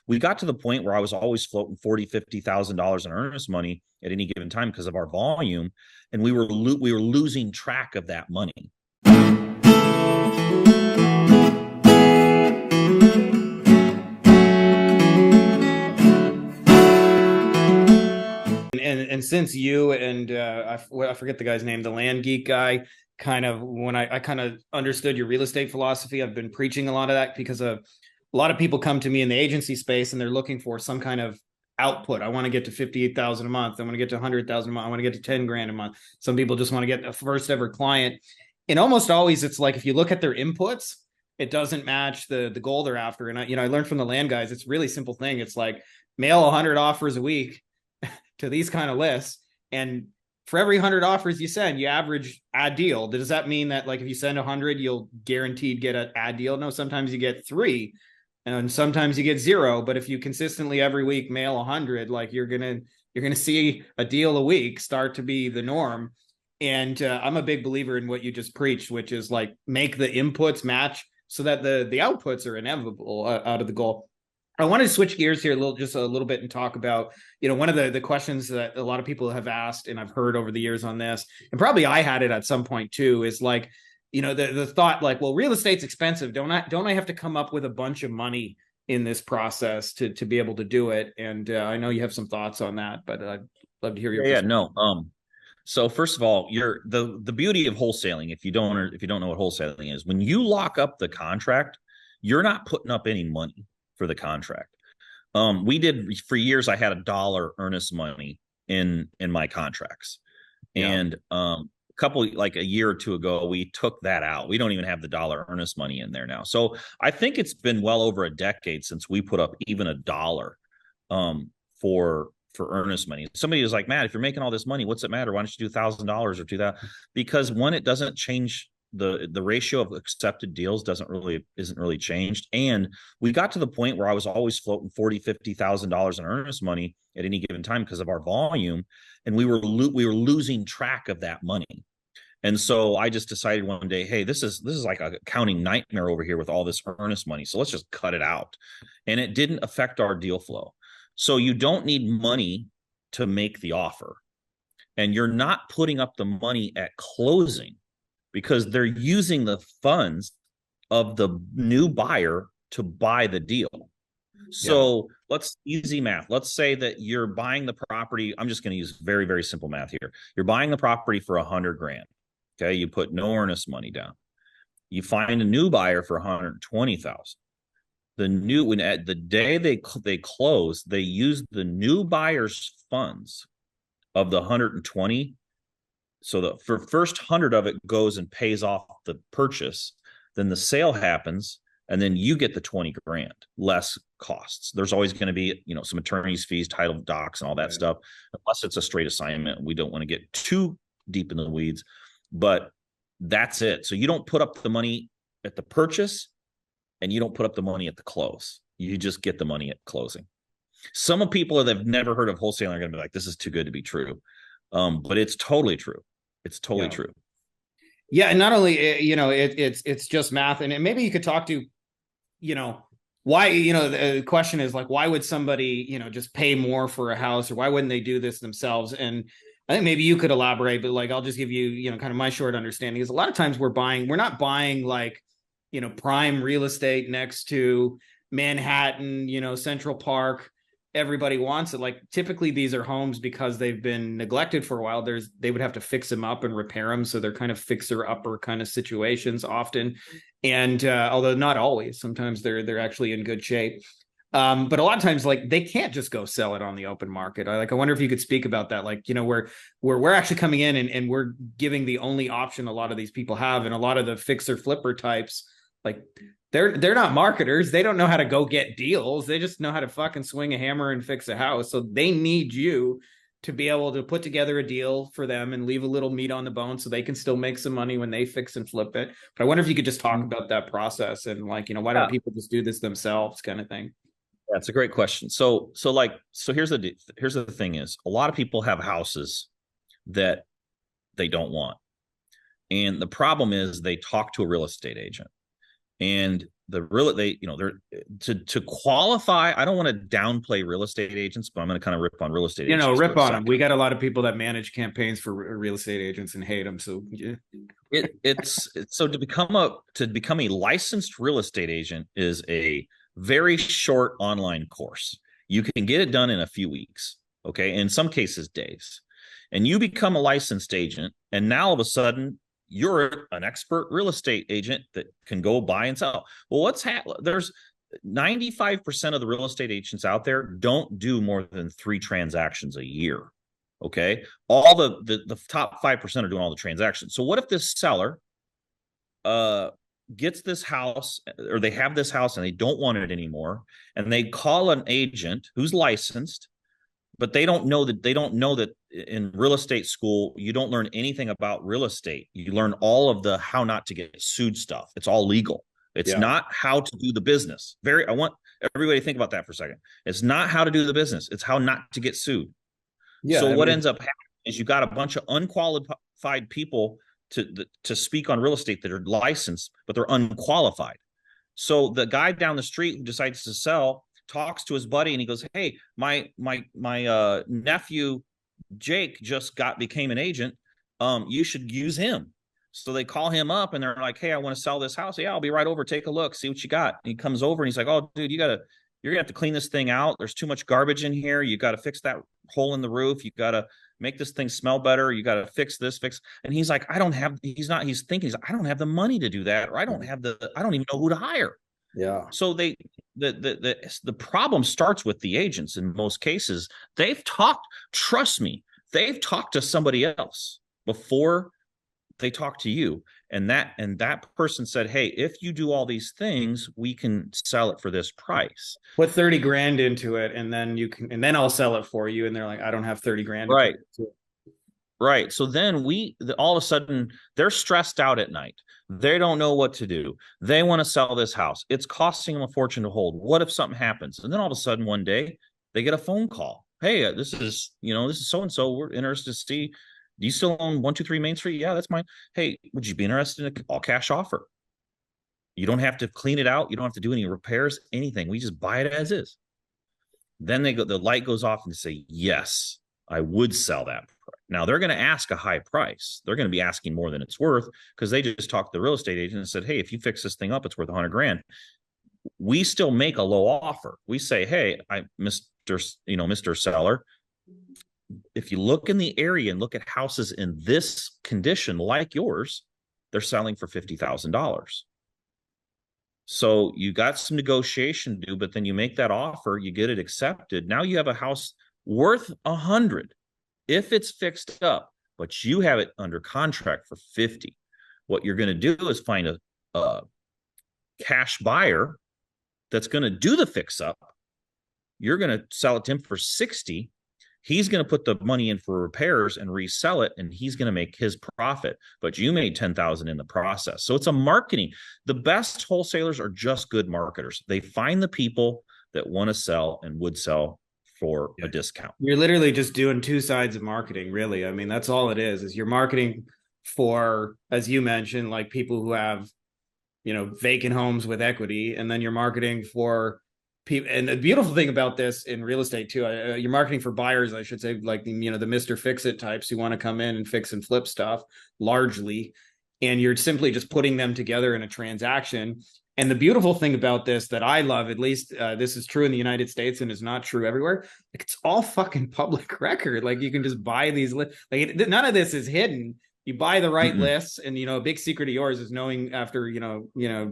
we got to the point where I was always floating $40,000, $50,000 in earnest money at any given time because of our volume, and we were losing track of that money. And since you and I forget the guy's name, the land geek guy, kind of when I kind of understood your real estate philosophy, I've been preaching a lot of that because a lot of people come to me in the agency space and they're looking for some kind of output. I want to get to 58,000 a month. I want to get to 100,000 a month. I want to get to 10 grand a month. Some people just want to get a first ever client. And almost always it's like, if you look at their inputs, it doesn't match the goal they're after. And I learned from the land guys, it's a really simple thing. It's like mail 100 offers a week to these kind of lists, and for every 100 offers you send, you average ad deal. Does that mean that, like, if you send 100, you'll guaranteed get an ad deal? No, sometimes you get 3 and sometimes you get 0. But if you consistently every week mail 100, like, you're gonna see a deal a week start to be the norm. And I'm a big believer in what you just preached, which is like, make the inputs match so that the outputs are inevitable out of the goal. I wanted to switch gears here just a little bit and talk about, one of the questions that a lot of people have asked, and I've heard over the years on this, and probably I had it at some point too, is like, the thought, like, well, real estate's expensive. Don't I have to come up with a bunch of money in this process to be able to do it? And I know you have some thoughts on that, but I'd love to hear your perspective. No. So first of all, the beauty of wholesaling, if you don't know what wholesaling is, when you lock up the contract, you're not putting up any money for the contract. We did, for years, I had $1 earnest money in my contracts. Yeah. And like a year or two ago, we took that out. We don't even have the $1 earnest money in there now. So I think it's been well over a decade since we put up even $1 for earnest money. Somebody was like, Matt, if you're making all this money, what's it matter? Why don't you do $1,000 or $2,000? Because one, it doesn't change the ratio of accepted deals isn't really changed. And we got to the point where I was always floating $40,000, $50,000 in earnest money at any given time because of our volume, and we were losing track of that money. And so I just decided one day, hey, this is like a accounting nightmare over here with all this earnest money. So let's just cut it out. And it didn't affect our deal flow. So you don't need money to make the offer, and you're not putting up the money at closing, because they're using the funds of the new buyer to buy the deal. So easy math. Let's say that you're buying the property. I'm just going to use very, very simple math here. You're buying the property for 100 grand. Okay. You put no earnest money down. You find a new buyer for 120,000. At the day they close, they use the new buyer's funds of the 120. So the first 100 of it goes and pays off the purchase. Then the sale happens, and then you get the 20 grand less costs. There's always going to be, some attorney's fees, title docs, and all that stuff, unless it's a straight assignment. We don't want to get too deep in the weeds, but that's it. So you don't put up the money at the purchase, and you don't put up the money at the close. You just get the money at closing. Some people that have never heard of wholesaling are going to be like, this is too good to be true. But it's totally true. It's totally true. Yeah. And not only, it's just math. And maybe you could talk to, why, the question is like, why would somebody, just pay more for a house, or why wouldn't they do this themselves? And I think maybe you could elaborate, but like, I'll just give you, kind of my short understanding is a lot of times we're not buying like, prime real estate next to Manhattan, Central Park. Everybody wants it. Like, typically these are homes because they've been neglected for a while. They would have to fix them up and repair them. So they're kind of fixer upper kind of situations often. And although not always, sometimes they're actually in good shape. But a lot of times, like, they can't just go sell it on the open market. I wonder if you could speak about that. Like, where we're actually coming in and we're giving the only option a lot of these people have. And a lot of the fixer flipper types, like, they're not marketers. They don't know how to go get deals. They just know how to fucking swing a hammer and fix a house. So they need you to be able to put together a deal for them and leave a little meat on the bone so they can still make some money when they fix and flip it. But I wonder if you could just talk about that process and, like, why don't people just do this themselves, kind of thing. That's a great question. So here's the thing is, a lot of people have houses that they don't want. And the problem is they talk to a real estate agent. And the real they, they're to qualify. I don't want to downplay real estate agents, but I'm going to kind of rip on real estate agents for rip a on them. We second. got a lot of people that manage campaigns for real estate agents and hate them. So yeah. It's so to become a licensed real estate agent is a very short online course. You can get it done in a few weeks, okay, in some cases days, and you become a licensed agent, and now all of a sudden you're an expert real estate agent that can go buy and sell. Well, there's 95% of the real estate agents out there don't do more than 3 transactions a year. Okay. All the top 5% are doing all the transactions. So what if this seller gets this house, or they have this house and they don't want it anymore, and they call an agent who's licensed, but they don't know that in real estate school you don't learn anything about real estate. You learn all of the how not to get sued stuff. It's all legal. It's not how to do the business. I want everybody to think about that for a second. It's not how to do the business. It's how not to get sued. Yeah, So what ends up happening is you got a bunch of unqualified people to speak on real estate that are licensed, but they're unqualified. So the guy down the street who decides to sell talks to his buddy and he goes, "Hey, my nephew Jake just became an agent. You should use him." So they call him up and they're like, "Hey, I want to sell this house." "Yeah, I'll be right over. Take a look, see what you got." And he comes over and he's like, "Oh, dude, you're gonna have to clean this thing out. There's too much garbage in here. You got to fix that hole in the roof. You got to make this thing smell better. You got to fix." And he's like, he's thinking, I don't have the money to do that. Or I don't even know who to hire. yeah. So the problem starts with the agents. In most cases, trust me, they've talked to somebody else before they talk to you, and that person said, "Hey, if you do all these things, we can sell it for this price." Put 30 grand into it, and then I'll sell it for you. And they're like, I don't have 30 grand. Right. Right. So then all of a sudden they're stressed out at night. They don't know what to do. They want to sell this house. It's costing them a fortune to hold. What if something happens? And then all of a sudden one day they get a phone call. "Hey, this is so-and-so. We're interested to see, do you still own 123 Main Street?" "Yeah, that's mine." "Hey, would you be interested in an all cash offer? You don't have to clean it out. You don't have to do any repairs, anything. We just buy it as is." Then the light goes off and they say, "Yes, I would sell that." Now they're going to ask a high price. They're going to be asking more than it's worth, because they just talked to the real estate agent and said, "Hey, if you fix this thing up, it's worth 100 grand. We still make a low offer. We say, "Hey, Mr. Seller, if you look in the area and look at houses in this condition like yours, they're selling for $50,000. So you got some negotiation to do, but then you make that offer, you get it accepted. Now you have a house worth 100 if it's fixed up, but you have it under contract for 50. What you're going to do is find a cash buyer that's going to do the fix up. You're going to sell it to him for 60. He's going to put the money in for repairs and resell it, and he's going to make his profit. But you made 10,000 in the process. So it's a marketing. The best wholesalers are just good marketers. They find the people that want to sell and would sell for a discount. You're literally just doing two sides of marketing, really. I mean, that's all it is you're marketing for, as you mentioned, like people who have, vacant homes with equity, and then you're marketing for people. And the beautiful thing about this in real estate too, you're marketing for buyers, I should say, like, the Mr. Fix-It types who want to come in and fix and flip stuff largely. And you're simply just putting them together in a transaction. And the beautiful thing about this that I love, at least this is true in the United States and is not true everywhere, like, it's all fucking public record. Like, you can just buy these none of this is hidden. You buy the right lists, and a big secret of yours is knowing, after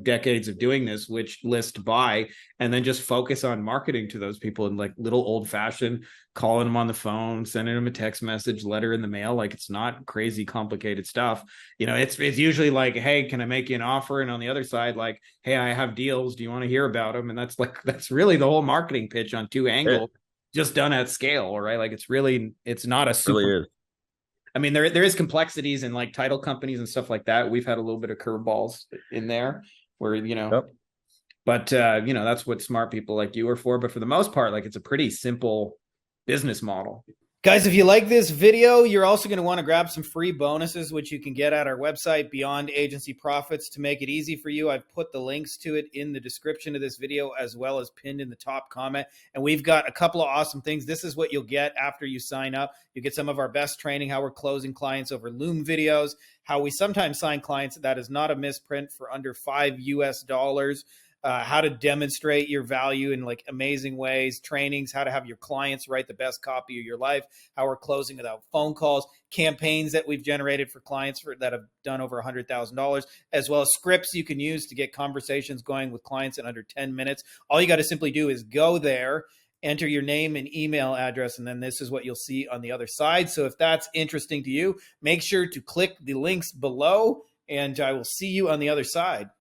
decades of doing this, which list to buy, and then just focus on marketing to those people in like little old fashioned, calling them on the phone, sending them a text message, letter in the mail. Like, it's not crazy complicated stuff. It's usually like, "Hey, can I make you an offer?" And on the other side, like, "Hey, I have deals. Do you want to hear about them?" And that's really the whole marketing pitch on two angles, just done at scale, right? Like, it's not a super. Really is. I mean, there is complexities in like title companies and stuff like that. We've had a little bit of curveballs in there where, but that's what smart people like you are for. But for the most part, like, it's a pretty simple business model. Guys, if you like this video, you're also going to want to grab some free bonuses, which you can get at our website, Beyond Agency Profits. To make it easy for you, I've put the links to it in the description of this video, as well as pinned in the top comment. And we've got a couple of awesome things. This is what you'll get after you sign up. You get some of our best training, how we're closing clients over Loom videos, how we sometimes sign clients that is not a misprint for under $5 US, how to demonstrate your value in like amazing ways, trainings, how to have your clients write the best copy of your life, how we're closing without phone calls, campaigns that we've generated for clients that have done over $100,000, as well as scripts you can use to get conversations going with clients in under 10 minutes. All you got to simply do is go there, enter your name and email address, and then this is what you'll see on the other side. So if that's interesting to you, make sure to click the links below, and I will see you on the other side.